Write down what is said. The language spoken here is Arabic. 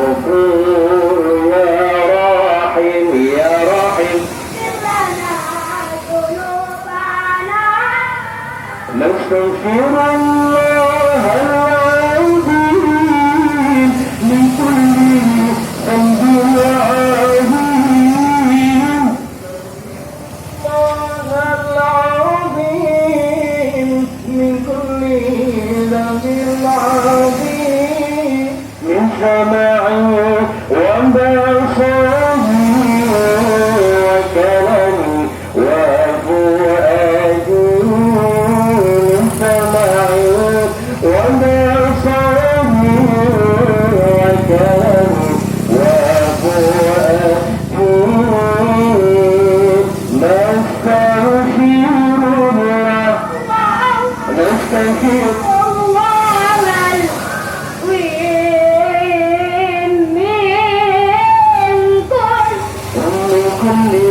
غفور يا رحيم يا رحيم نستغفر الله العظيم من كل ذنب وعظيم الله العظيم من كل ذنب عظيم من سماع وبصر وكلام وفؤاد كل